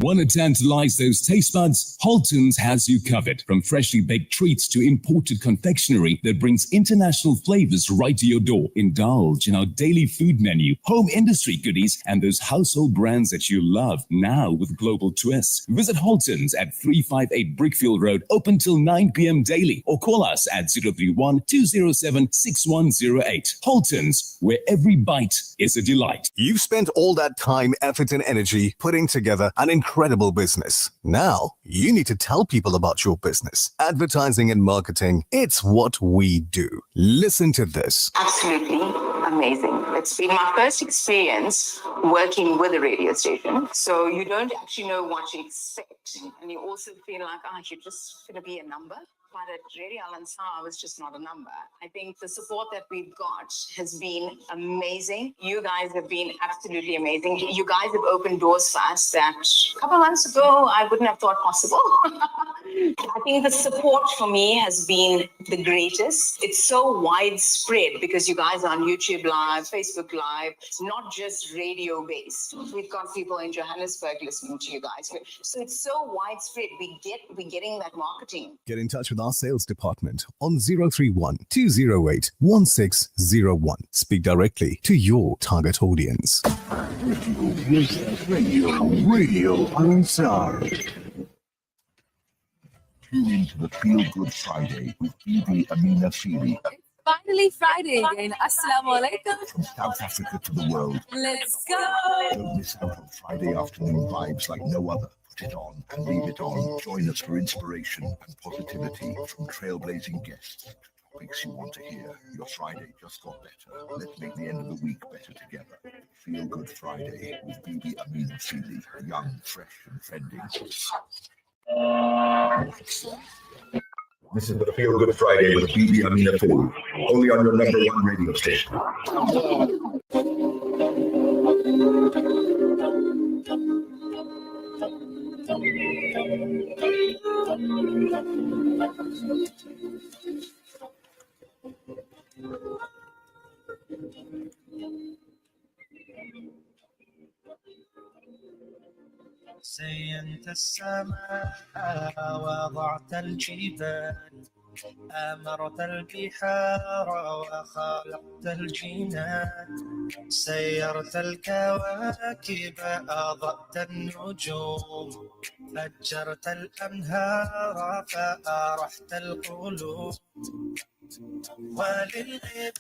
Want to tantalize those taste buds? Halton's has you covered. From freshly baked treats to imported confectionery that brings international flavors right to your door. Indulge in our daily food menu, home industry goodies, and those household brands that you love, now with global twists. Visit Halton's at 358 Brickfield Road, open till 9 p.m. daily, or call us at 031-207-6108. Halton's, where every bite is a delight. You've spent all that time, effort, and energy putting together an incredible business. Now, you need to tell people about your business. Advertising and marketing, it's what we do. Listen to this. Absolutely amazing. It's been my first experience working with a radio station. So you don't actually know what to expect. And you also feel like, you're just going to be a number. But at Radio Al-Ansar, I was just not a number. I think the support that we've got has been amazing. You guys have been absolutely amazing. You guys have opened doors for us that a couple of months ago, I wouldn't have thought possible. I think the support for me has been the greatest. It's so widespread because you guys are on YouTube Live, Facebook Live. It's not just radio based. We've got people in Johannesburg listening to you guys. So it's so widespread. We're getting that marketing. Get in touch with our sales department on 031-208-1601. Speak directly to your target audience. Radio Al-Ansar. Tune into the Feel Good Friday with Bibi Amina Phili. Finally Friday again. Assalamu alaikum. From South Africa to the world. Let's go. Don't miss out on Friday afternoon vibes like no other. Put it on and leave it on. Join us for inspiration and positivity from trailblazing guests. Topics you want to hear. Your Friday just got better. Let's make the end of the week better together. Feel Good Friday with Bibi Amina Phili. Young, fresh and trending. This is the Feel Good Friday with Bibi Amina Phili, only on your number one radio station. زينت السماء وضعت الجبال أمرت البحار وخلقت الجنان سيرت الكواكب أضأت النجوم فجرت الأنهار فأرحت القلوب وللعباد.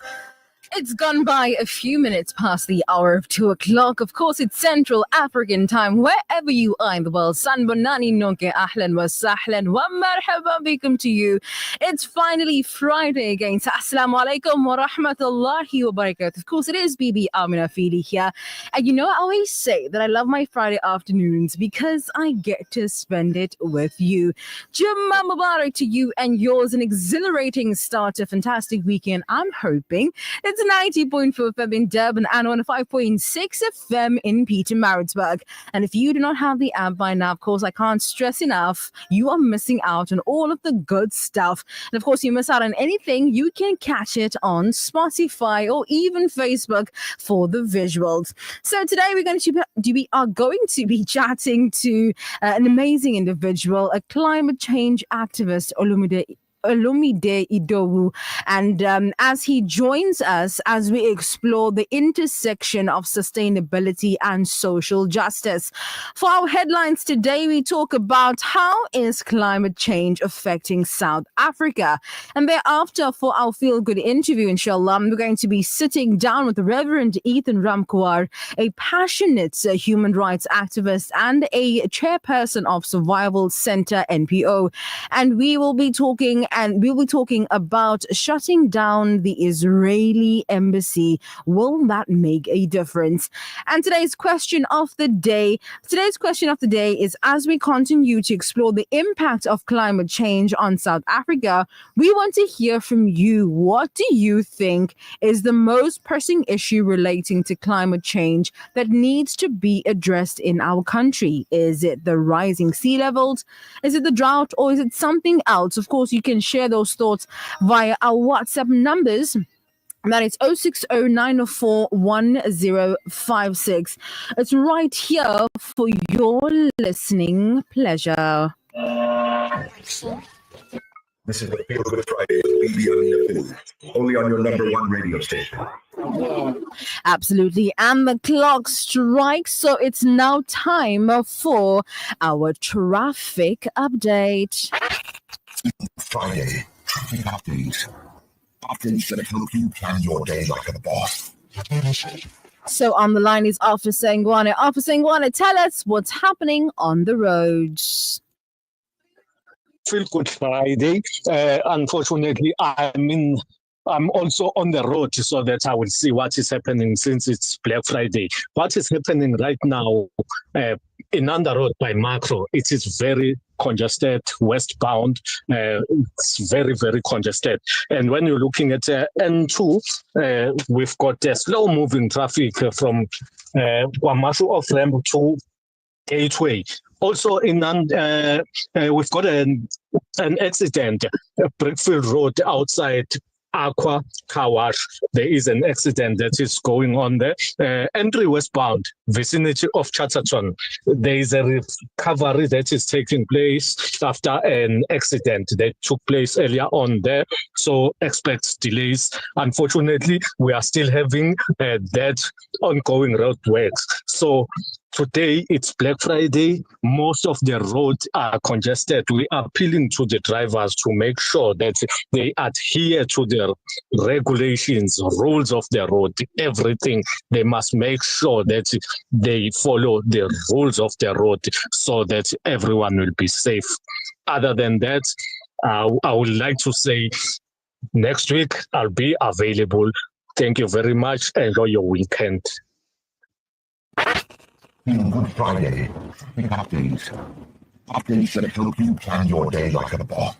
It's gone by a few minutes past the hour of 2 o'clock. Of course, it's Central African time. Wherever you are in the world, San Bonani Nonke Ahlan wa Sahlan wa Marhaba Bikum to you. It's finally Friday again. So, Assalamu alaikum wa rahmatullahi wa barakatuh. Of course, it is Bibi Amina Phili here. And I always say that I love my Friday afternoons because I get to spend it with you. Jummah Mubarak to you and yours. An exhilarating start to a fantastic weekend. I'm hoping it's 90.4 FM in Durban and 105.6 FM in Pietermaritzburg. And if you do not have the app by now, of course, I can't stress enough, you are missing out on all of the good stuff. And of course, you miss out on anything, you can catch it on Spotify or even Facebook for the visuals. So today we are going to be chatting to an amazing individual, a climate change activist, Olumide Idowu, and as he joins us as we explore the intersection of sustainability and social justice. For our headlines today, we talk about how is climate change affecting South Africa, and thereafter for our feel-good interview, inshallah, we're going to be sitting down with Reverend Ethan Ramkowar, a passionate human rights activist and a chairperson of Survival Centre NPO, and we'll be talking about shutting down the Israeli embassy. Will that make a difference? And today's question of the day is, as we continue to explore the impact of climate change on South Africa, we want to hear from you. What do you think is the most pressing issue relating to climate change that needs to be addressed in our country? Is it the rising sea levels? Is it the drought? Or is it something else? Of course, you can share those thoughts via our WhatsApp numbers And that is 060-904-1056. It's right here for your listening pleasure. This is the Feel Good Friday with Bibi Amina Phili, only on your number one radio station. Absolutely. And the clock strikes, so it's now time for our traffic update. Friday, traffic updates. Updates that help you plan your day like a boss. So on the line is Officer Ngwane. Officer Ngwane, tell us what's happening on the roads. Feel Good Friday. Unfortunately, I'm also on the road so that I will see what is happening since it's Black Friday. What is happening right now in Under Road by Macro, it is very congested, westbound. It's very, very congested. And when you're looking at N2, we've got slow-moving traffic from Kwamashu off-ramp to Gateway. Also, we've got an accident, Brickfield Road outside Aqua Car Wash. There is an accident that is going on there. Entry westbound, vicinity of Chatterton. There is a recovery that is taking place after an accident that took place earlier on there. So expect delays. Unfortunately, we are still having that ongoing road works. So today, it's Black Friday. Most of the roads are congested. We are appealing to the drivers to make sure that they adhere to the regulations, rules of the road, everything. They must make sure that they follow the rules of the road so that everyone will be safe. Other than that, I would like to say next week I'll be available. Thank you very much. Enjoy your weekend. Good Friday, traffic updates. Updates that help you plan your day like a boss.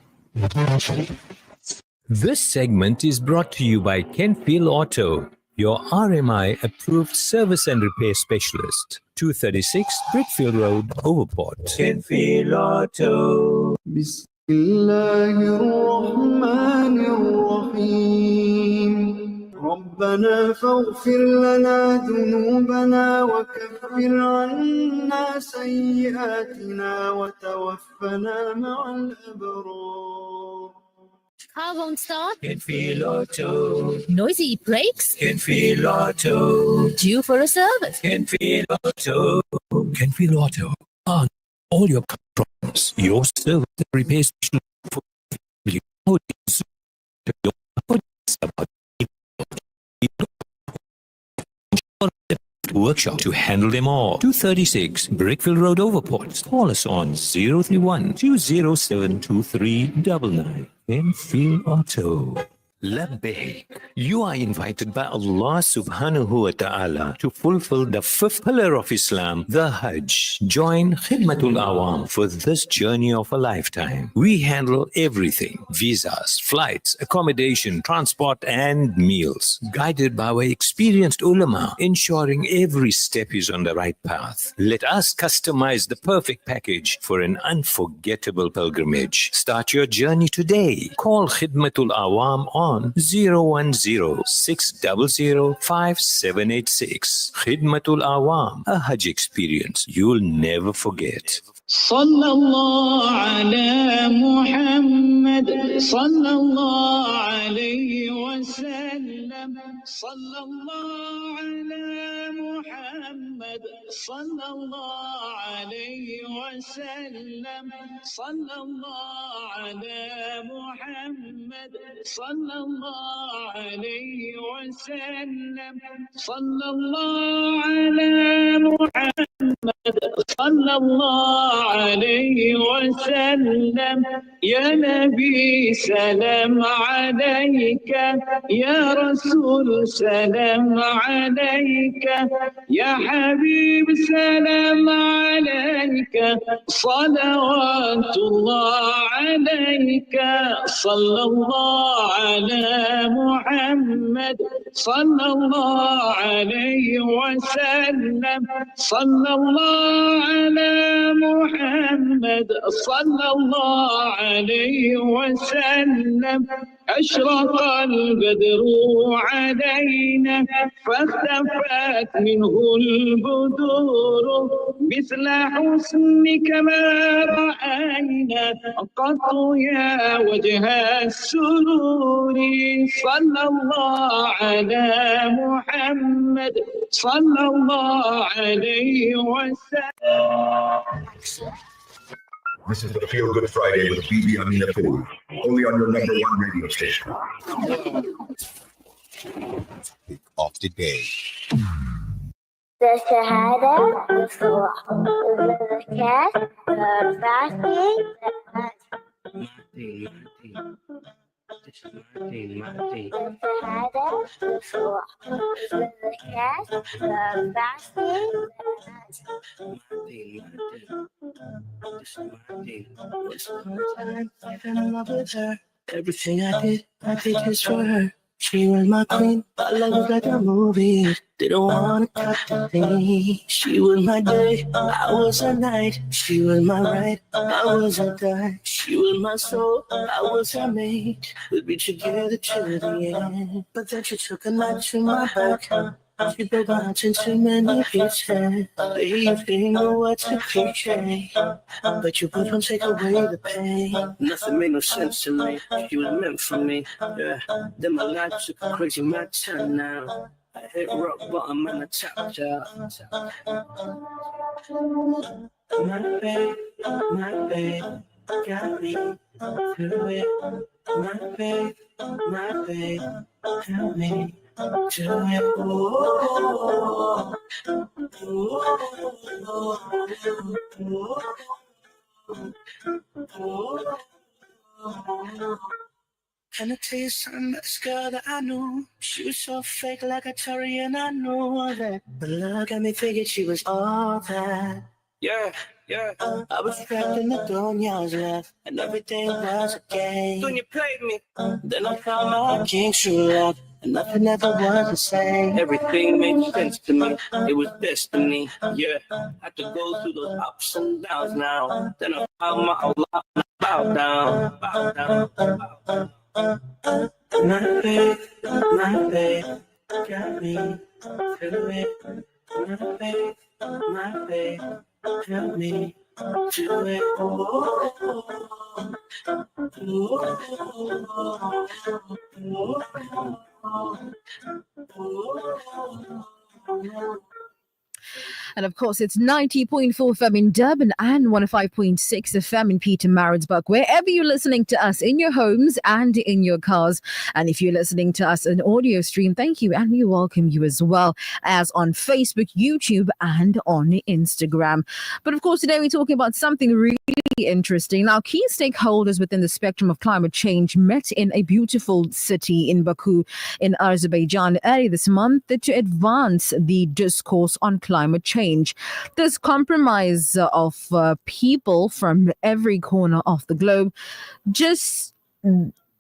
This segment is brought to you by Kenfield Auto, your RMI approved service and repair specialist. 236 Brickfield Road, Overport. Kenfield Auto. Bismillahirrahmanirrahim. ربنا فاغفر لنا ذنوبنا وكفر عنا سيئاتنا وتوفنا مع الأبرار. Car won't start? Kenfield Auto. Noisy brakes? Kenfield Auto. Due for a service? Kenfield Auto. Kenfield Auto. On all your car problems, your service and repair specialist for you. Workshop to handle them all. 236 Brickfield Road, Overport. Call us on 031 207 2399. Kenfield Auto. Labbaik. You are invited by Allah subhanahu wa ta'ala to fulfill the fifth pillar of Islam, the Hajj. Join Khidmatul Awam for this journey of a lifetime. We handle everything: visas, flights, accommodation, transport, and meals. Guided by our experienced ulama, ensuring every step is on the right path. Let us customize the perfect package for an unforgettable pilgrimage. Start your journey today. Call Khidmatul Awam on 010-600-5786. Khidmatul Awam, a Hajj experience you'll never forget. Sallallahu ala Muhammad, sallallahu alayhi wa sallam, sallallahu ala Muhammad, sallallahu alayhi wa sallam, sallallahu ala Muhammad, sallallahu alayhi wa sallam, sallallahu ala Muhammad, sallallahu alayhi wa sallam. Ya Nabi, salam alayka. Ya Rasul, salam alayka. Ya Habib, salam alayka. Salawatullah alayka. Sallallahu ala Muhammad, sallallahu alayhi wa sallam. Sallallahu ala Muhammad, sallallahu alayhi wa sallam. أشرق البدر علينا فاختفت منه البدور مثل حسنك ما رأينا قط يا وجه السرور صلى الله على محمد صلى الله عليه وسلم. This is the Feel Good Friday with Bibi Amina Phili, only on your number one radio station. Of the day. The Shahada, the Salah, the Zakat, the fasting, the Shahada, the Salah, the Zakat, the fasting, I fell in love with her. Everything I did just for her. She was my queen, our love was like a movie. Didn't wanna cut the thing. She was my day, I was her night. She was my right, I was her die. She was my soul, I was her mate. We'd be together till the end. But then she took a knife to my back. She broke my heart into many pieces. You didn't know what to cliche, but you wouldn't take away the pain. Nothing made no sense to me. She was meant for me. Yeah. Then my life took a crazy mad turn now. I hit rock bottom and I tapped out. My babe, got me through it. My babe, help me. To it. Can I tell you something about this girl that I knew? She was so fake like a Tory and I knew that. But look at me thinking she was all that. Yeah. I was trapped in the Donya's left, and everything was a game. When you played me, then I found my king's true love, and nothing ever was the same. Everything made sense to me, it was destiny. Yeah, had to go through those ups and downs now. Then I found my Allah and I bowed down. My babe, got me through it. My babe, help me to it. And of course, it's 90.4 FM in Durban and 105.6 FM in Peter Maritzburg, wherever you're listening to us in your homes and in your cars. And if you're listening to us on audio stream, thank you. And we welcome you as well as on Facebook, YouTube, and on Instagram. But of course, today we're talking about something really interesting. Now, key stakeholders within the spectrum of climate change met in a beautiful city in Baku in Azerbaijan early this month to advance the discourse on climate change. This compromise of people from every corner of the globe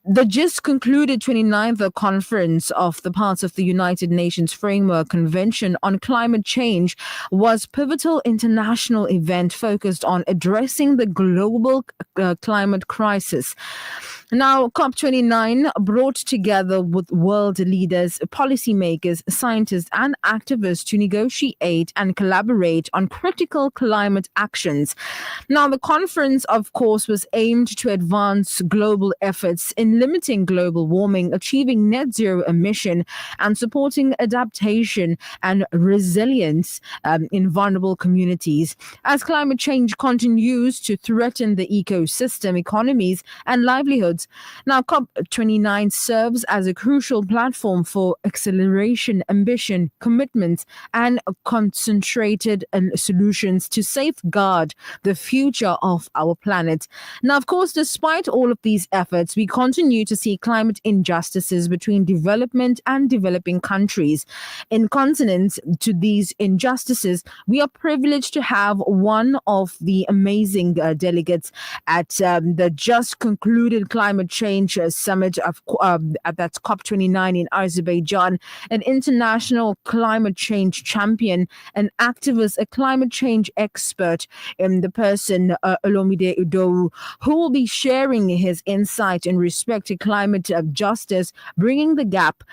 the just concluded 29th conference of the parts of the United Nations Framework Convention on Climate Change was a pivotal international event focused on addressing the global climate crisis. Now, COP29 brought together with world leaders, policymakers, scientists, and activists to negotiate and collaborate on critical climate actions. Now, the conference, of course, was aimed to advance global efforts in limiting global warming, achieving net zero emission, and supporting adaptation and resilience in vulnerable communities. As climate change continues to threaten the ecosystem, economies, and livelihoods, now COP29 serves as a crucial platform for acceleration, ambition, commitments, and concentrated solutions to safeguard the future of our planet. Now, of course, despite all of these efforts, we continue to see climate injustices between development and developing countries. In consonance to these injustices, we are privileged to have one of the amazing delegates at the just concluded climate Climate Change Summit that's COP29 in Azerbaijan, an international climate change champion, an activist, a climate change expert, the person Olomide Udowu, who will be sharing his insight in respect to climate justice, bringing the gap,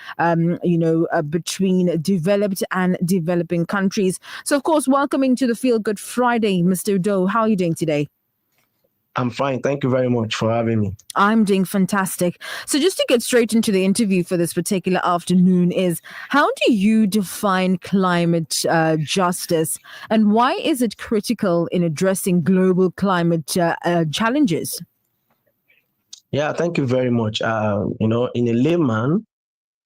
between developed and developing countries. So, of course, welcoming to the Feel Good Friday, Mr. Udowu. How are you doing today? I'm fine. Thank you very much for having me. I'm doing fantastic. So just to get straight into the interview for this particular afternoon is, how do you define climate justice, and why is it critical in addressing global climate challenges? Yeah, thank you very much. In a layman,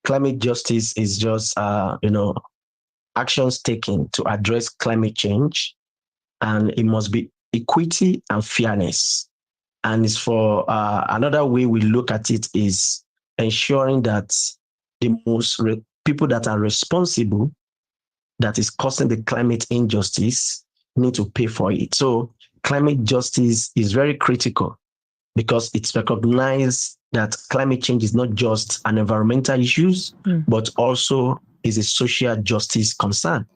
climate justice is just, actions taken to address climate change, and it must be equity and fairness. And it's for another way we look at it is ensuring that the people that are responsible, that is causing the climate injustice, need to pay for it. So climate justice is very critical because it's recognized that climate change is not just an environmental issue, but also is a social justice concern.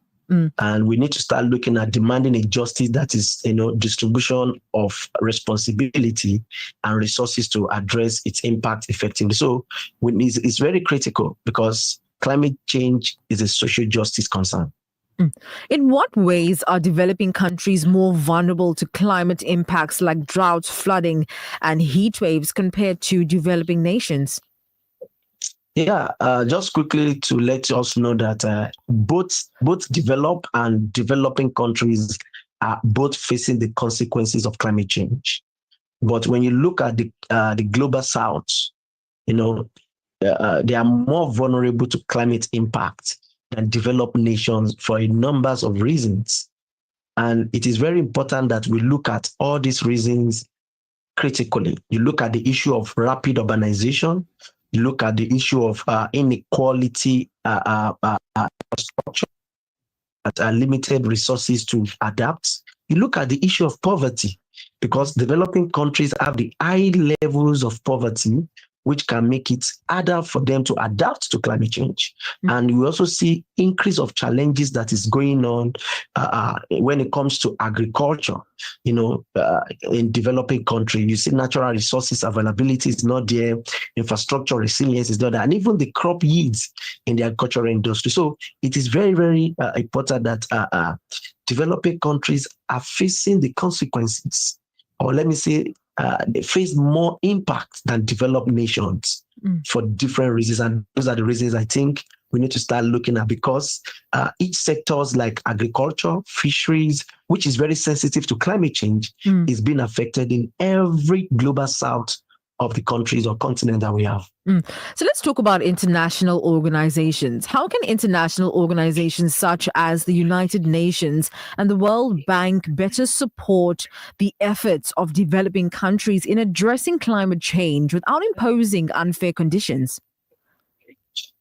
And we need to start looking at demanding a justice that is, distribution of responsibility and resources to address its impact effectively. So it's very critical because climate change is a social justice concern. In what ways are developing countries more vulnerable to climate impacts like droughts, flooding, and heat waves compared to developing nations? Yeah, just quickly to let us know that both developed and developing countries are both facing the consequences of climate change. But when you look at the global south, they are more vulnerable to climate impact than developed nations for a number of reasons. And it is very important that we look at all these reasons critically. You look at the issue of rapid urbanization. You look at the issue of inequality, structure, limited resources to adapt. You look at the issue of poverty, because developing countries have the high levels of poverty, which can make it harder for them to adapt to climate change. And we also see increase of challenges that is going on when it comes to agriculture. In developing countries, you see natural resources availability is not there, infrastructure resilience is not there, and even the crop yields in the agricultural industry. So it is very, very important that developing countries are facing the consequences, or let me say, they face more impact than developed nations for different reasons. And those are the reasons I think we need to start looking at, because each sectors like agriculture, fisheries, which is very sensitive to climate change, is being affected in every global south of the countries or continent that we have. So let's talk about international organizations. How can international organizations such as the United Nations and the World Bank better support the efforts of developing countries in addressing climate change without imposing unfair conditions?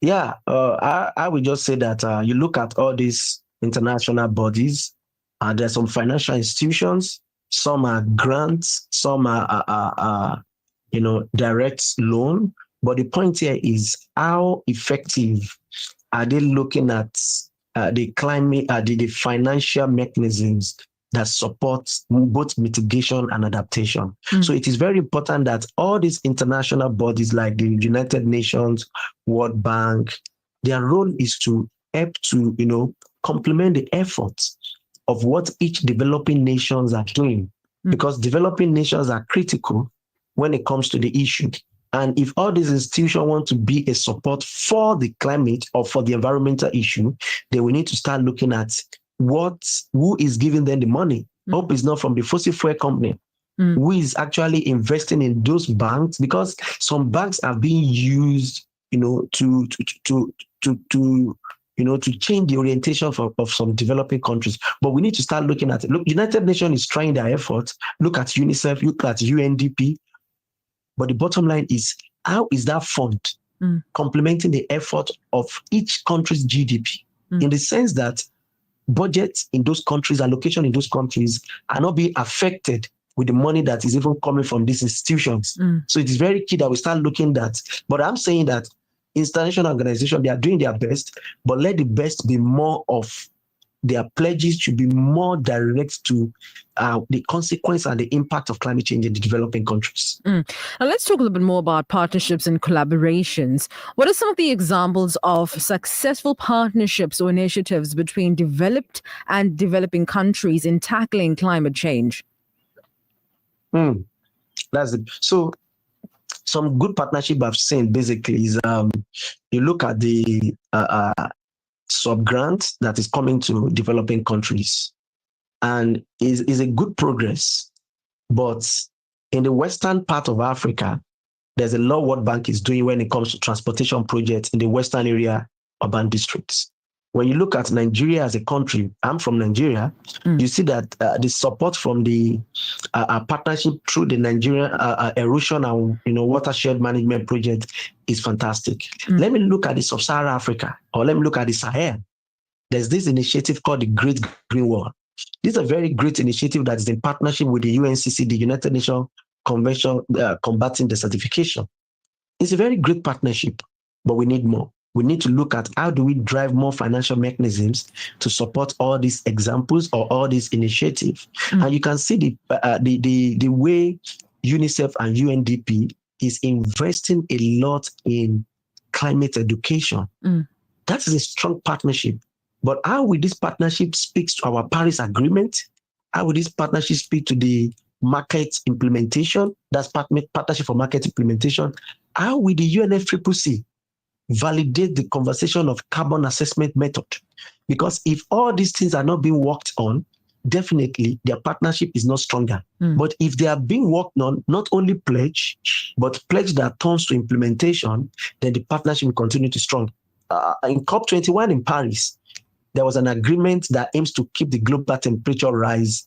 Yeah, I would just say that you look at all these international bodies, there's some financial institutions, some are grants, some are direct loan. But the point here is, how effective are they looking at the climate, the financial mechanisms that support both mitigation and adaptation? So it is very important that all these international bodies like the United Nations, World Bank, their role is to help to, complement the efforts of what each developing nations are doing, because developing nations are critical when it comes to the issue. And if all these institutions want to be a support for the climate or for the environmental issue, then we need to start looking at who is giving them the money. Hope is not from the fossil fuel company. Who is actually investing in those banks? Because some banks are being used, to change the orientation of some developing countries. But we need to start looking at it. Look, United Nations is trying their efforts. Look at UNICEF, look at UNDP. But the bottom line is, how is that fund complementing the effort of each country's GDP? In the sense that budgets in those countries, allocation in those countries are not being affected with the money that is even coming from these institutions. So it is very key that we start looking at. But I'm saying that international organizations, they are doing their best, but let the best be more of their pledges should be more direct to the consequence and the impact of climate change in the developing countries. Now let's talk a little bit more about partnerships and collaborations. What are some of the examples of successful partnerships or initiatives between developed and developing countries in tackling climate change? That's it. So some good partnership I've seen basically is you look at the sub-grant that is coming to developing countries, and is a good progress. But in the western part of Africa, there's a lot World Bank is doing when it comes to transportation projects in the western area urban districts. When you look at Nigeria as a country, I'm from Nigeria, you see that the support from the partnership through the Nigerian erosion and watershed management project is fantastic. Let me look at the Sub-Saharan Africa, or let me look at the Sahel. There's this initiative called the Great Green Wall. This is a very great initiative that is in partnership with the UNCC, the United Nations Convention combating desertification. It's a very great partnership, but we need more. We need to look at how do we drive more financial mechanisms to support all these examples or all these initiatives. And you can see the way UNICEF and UNDP is investing a lot in climate education. That is a strong partnership. But how will this partnership speak to our Paris Agreement? How will this partnership speak to the market implementation? That's partnership for market implementation. How will the UNFCCC validate the conversation of carbon assessment method? Because if all these things are not being worked on, definitely their partnership is not stronger. But if they are being worked on, not only pledge, but pledge that turns to implementation, then the partnership will continue to strong. In COP21 in Paris, there was an agreement that aims to keep the global temperature rise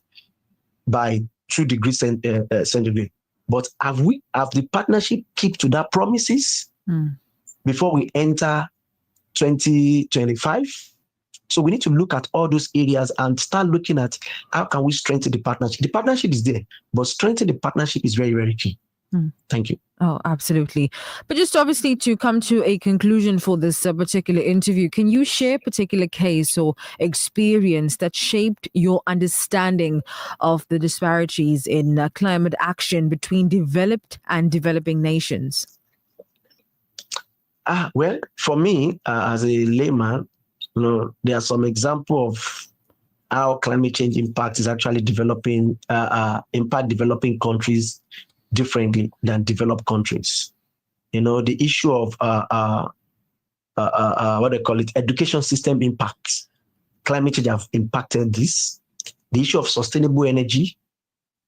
by 2 degrees centigrade. But have the partnership keep to that promises before we enter 2025? So we need to look at all those areas and start looking at how can we strengthen the partnership. The partnership is there, but strengthening the partnership is very, very key. Thank you. Oh, absolutely. But just obviously to come to a conclusion for this particular interview, can you share a particular case or experience that shaped your understanding of the disparities in climate action between developed and developing nations? Well, for me, as a layman, there are some examples of how climate change impact is actually impact developing countries differently than developed countries. The issue of what they call it, education system impacts. Climate change have impacted this. The issue of sustainable energy,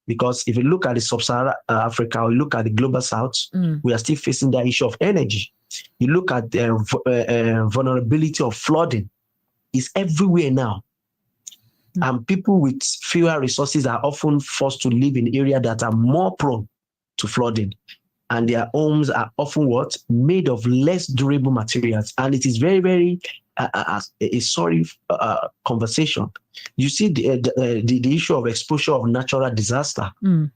because if you look at the Sub-Saharan Africa or you look at the Global South, we are still facing that issue of energy. You look at the vulnerability of flooding. It's everywhere now. And people with fewer resources are often forced to live in areas that are more prone to flooding. And their homes are often made of less durable materials. And it is very, very a sorry conversation. You see the issue of exposure of natural disaster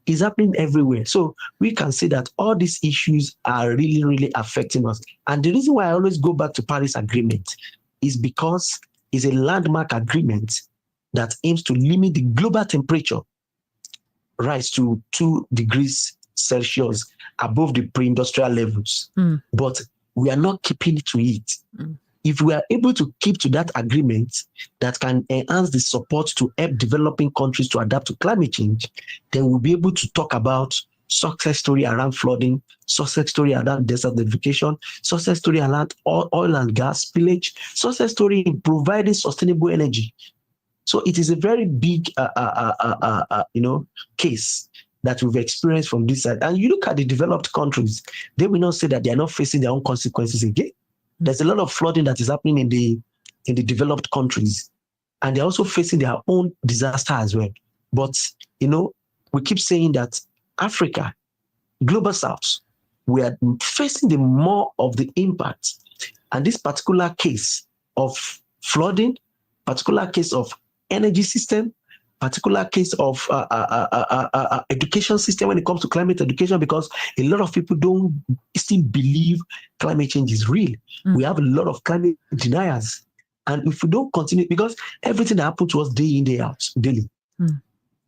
is happening everywhere. So we can say that all these issues are really, really affecting us. And the reason why I always go back to Paris Agreement is because it's a landmark agreement that aims to limit the global temperature rise to 2 degrees Celsius above the pre-industrial levels. But we are not keeping to it. If we are able to keep to that agreement that can enhance the support to help developing countries to adapt to climate change, then we'll be able to talk about success story around flooding, success story around desertification, success story around oil and gas spillage, success story in providing sustainable energy. So it is a very big, case that we've experienced from this side. And you look at the developed countries, they will not say that they are not facing their own consequences again. There's a lot of flooding that is happening in the developed countries, and they're also facing their own disaster as well. But, we keep saying that Africa, Global South, we are facing the more of the impact. And this particular case of flooding, particular case of energy system, particular case of education system when it comes to climate education, because a lot of people don't still believe climate change is real. We have a lot of climate deniers. And if we don't continue, because everything that happens to us day in, day out, daily,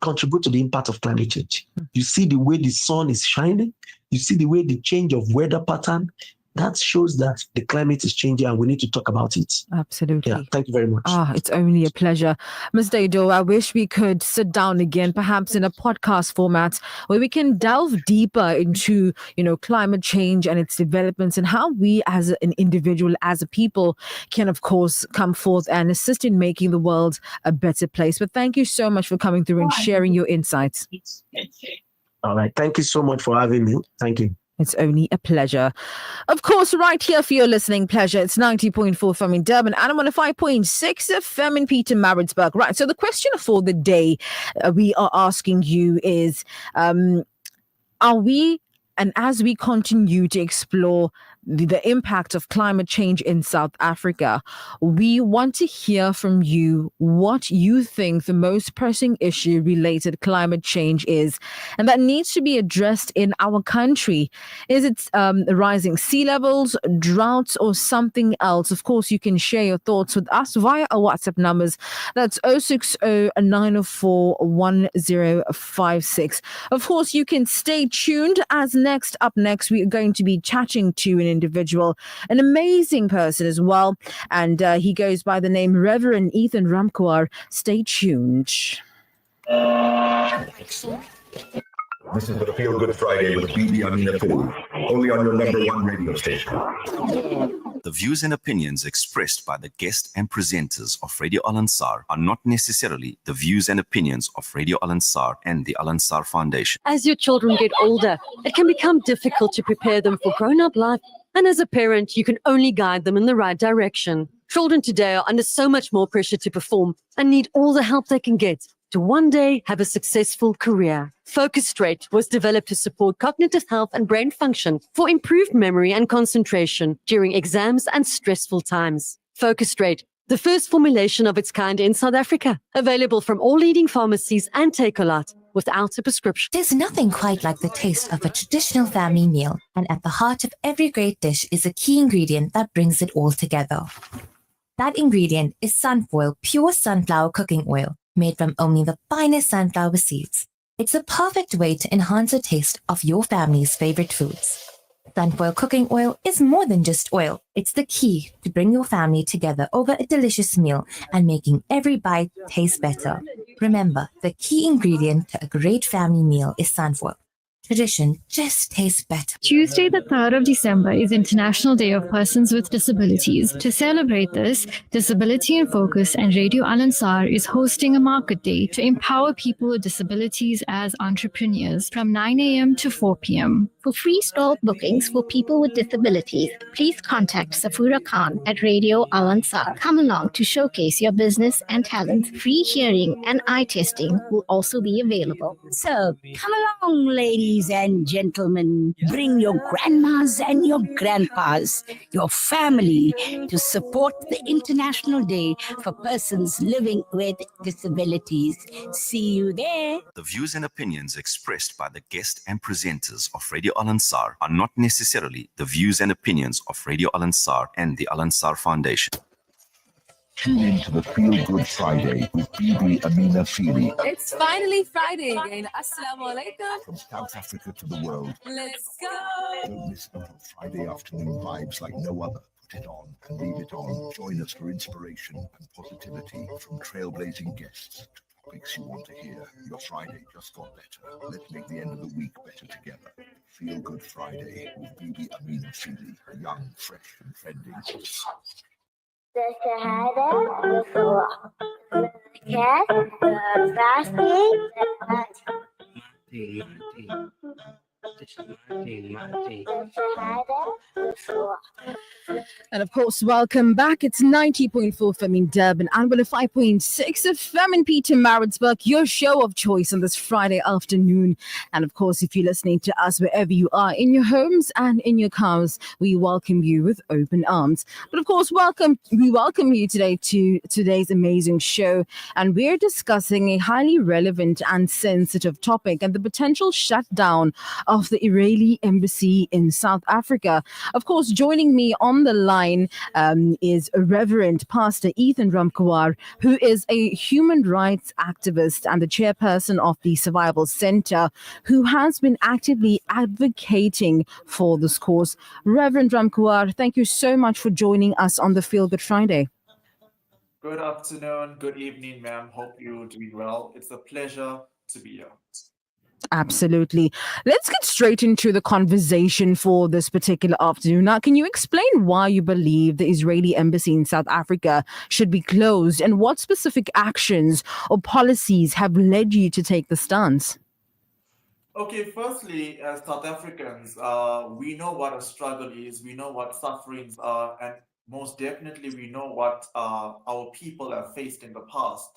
contribute to the impact of climate change. You see the way the sun is shining, you see the way the change of weather pattern, that shows that the climate is changing and we need to talk about it. Absolutely. Yeah, thank you very much. It's only a pleasure. Mr. Ido, I wish we could sit down again, perhaps in a podcast format where we can delve deeper into, climate change and its developments and how we as an individual, as a people, can, of course, come forth and assist in making the world a better place. But thank you so much for coming through and sharing your insights. All right. Thank you so much for having me. Thank you. It's only a pleasure. Of course, right here for your listening pleasure. It's 90.4 FM in Durban and I'm on a 5.6 FM in Peter Maritzburg. Right. So the question for the day we are asking you is, are we, and as we continue to explore the impact of climate change in South Africa, we want to hear from you what you think the most pressing issue related climate change is and that needs to be addressed in our country. Is it rising sea levels, droughts, or something else? Of course, you can share your thoughts with us via our WhatsApp numbers. That's 060-904-1056. Of course, you can stay tuned as up next, we are going to be chatting to an individual, an amazing person as well. And he goes by the name Reverend Ethan Ramkwar. Stay tuned. This is the Feel Good Friday with Bibi Amina Phili, only on your number one radio station. The views and opinions expressed by the guest and presenters of Radio Al Ansar are not necessarily the views and opinions of Radio Al Ansar and the Al Ansar Foundation. As your children get older, it can become difficult to prepare them for grown-up life. And as a parent, you can only guide them in the right direction. Children today are under so much more pressure to perform and need all the help they can get to one day have a successful career. Focus Straight was developed to support cognitive health and brain function for improved memory and concentration during exams and stressful times. Focus Straight, the first formulation of its kind in South Africa, available from all leading pharmacies and Takealot without a prescription. There's nothing quite like the taste of a traditional family meal, and at the heart of every great dish is a key ingredient that brings it all together. That ingredient is Sunfoil Pure Sunflower Cooking Oil, made from only the finest sunflower seeds. It's a perfect way to enhance the taste of your family's favorite foods. Sunfoil cooking oil is more than just oil. It's the key to bring your family together over a delicious meal and making every bite taste better. Remember, the key ingredient to a great family meal is sunfoil. Tradition just tastes better. Tuesday, the 3rd of December is International Day of Persons with Disabilities. To celebrate this, Disability in Focus and Radio Al Ansar is hosting a market day to empower people with disabilities as entrepreneurs from 9 a.m. to 4 p.m. For free stall bookings for people with disabilities, please contact Safura Khan at Radio Al Ansar. Come along to showcase your business and talent. Free hearing and eye testing will also be available. So, come along, ladies and gentlemen. Bring your grandmas and your grandpas, your family, to support the International Day for Persons Living with Disabilities. See you there. The views and opinions expressed by the guest and presenters of Radio Al Ansar are not necessarily the views and opinions of Radio Al Ansar and the Al Ansar Foundation. Tune in to the Feel Good Friday with Bibi Amina Phili. It's finally Friday again. Assalamu alaikum. From South Africa to the world. Let's go. Don't miss out on Friday afternoon vibes like no other. Put it on and leave it on. Join us for inspiration and positivity from trailblazing guests to topics you want to hear. Your Friday just got better. Let's make the end of the week better together. Feel Good Friday with Bibi Amina Phili, a young, fresh and trending. The Shahada, the Surah, the cat, the fasting, the And of course, welcome back. It's 90.4 FM in Durban and 105.6 FM in Peter Maritzburg, your show of choice on this Friday afternoon. And of course, if you're listening to us wherever you are, in your homes and in your cars, we welcome you with open arms. But of course, we welcome you today to today's amazing show. And we're discussing a highly relevant and sensitive topic and the potential shutdown of the Israeli embassy in South Africa. Of course, joining me on the line is Reverend Pastor Ethan Ramkawar, who is a human rights activist and the chairperson of the Survival Centre, who has been actively advocating for this cause. Reverend Ramkawar, thank you so much for joining us on the Feel Good Friday. Good afternoon, good evening, ma'am. Hope you're doing well. It's a pleasure to be here. Absolutely. Let's get straight into the conversation for this particular afternoon. Now, can you explain why you believe the Israeli embassy in South Africa should be closed and what specific actions or policies have led you to take the stance? Okay, firstly, as South Africans, we know what a struggle is, we know what sufferings are, and most definitely we know what our people have faced in the past.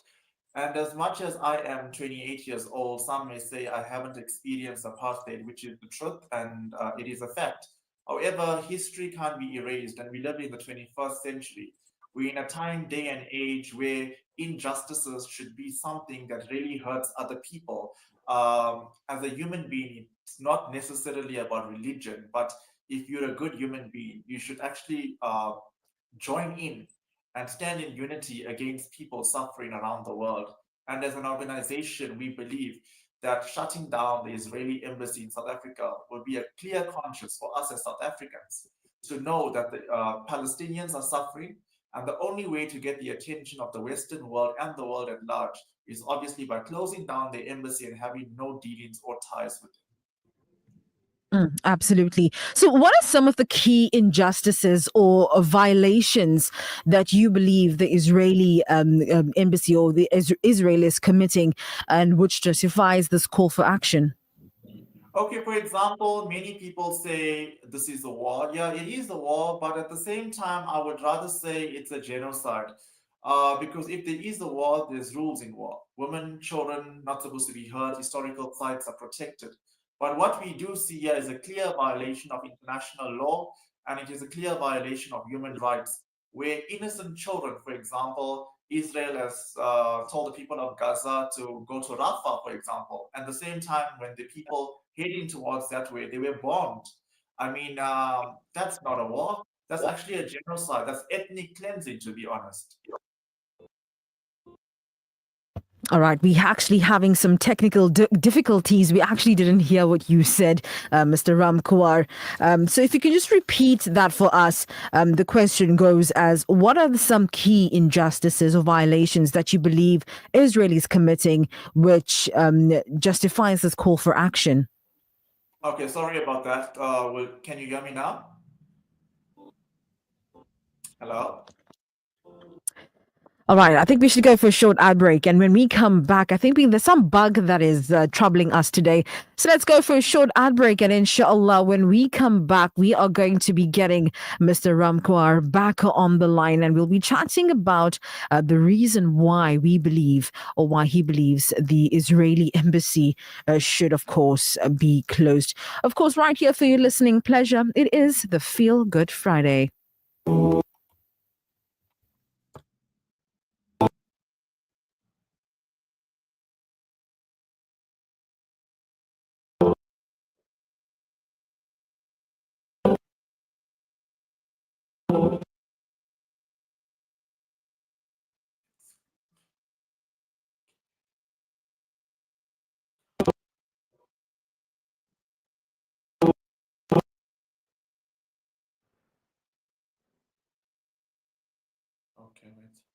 And as much as I am 28 years old, some may say I haven't experienced apartheid, which is the truth, and it is a fact. However, history can't be erased, and we live in the 21st century. We're in a time, day, and age where injustices should be something that really hurts other people. As a human being, it's not necessarily about religion, but if you're a good human being, you should actually join in and stand in unity against people suffering around the world. And as an organization, we believe that shutting down the Israeli embassy in South Africa will be a clear conscience for us as South Africans to know that the Palestinians are suffering. And the only way to get the attention of the Western world and the world at large is obviously by closing down the embassy and having no dealings or ties with it. Absolutely. So, what are some of the key injustices or violations that you believe the Israeli embassy or the Israel is committing and which justifies this call for action? Okay, for example, many people say this is a war. Yeah, it is a war, but at the same time, I would rather say it's a genocide. Because if there is a war, there's rules in war. Women, children, not supposed to be hurt. Historical sites are protected. But what we do see here is a clear violation of international law, and it is a clear violation of human rights, where innocent children, for example, Israel has told the people of Gaza to go to Rafah, for example. At the same time, when the people heading towards that way, they were bombed. I mean, that's not a war. That's actually a genocide. That's ethnic cleansing, to be honest. All right, we're actually having some technical difficulties. We actually didn't hear what you said, Mr. Ramkawar. So if you can just repeat that for us, the question goes as, what are some key injustices or violations that you believe Israel is committing which justifies this call for action? Okay, sorry about that. Can you hear me now? Hello? All right, I think we should go for a short ad break. And when we come back, I think there's some bug that is troubling us today. So let's go for a short ad break. And inshallah, when we come back, we are going to be getting Mr. Ramkawar back on the line. And we'll be chatting about the reason why we believe or why he believes the Israeli embassy should, of course, be closed. Of course, right here for your listening pleasure, it is the Feel Good Friday. Okay, wait.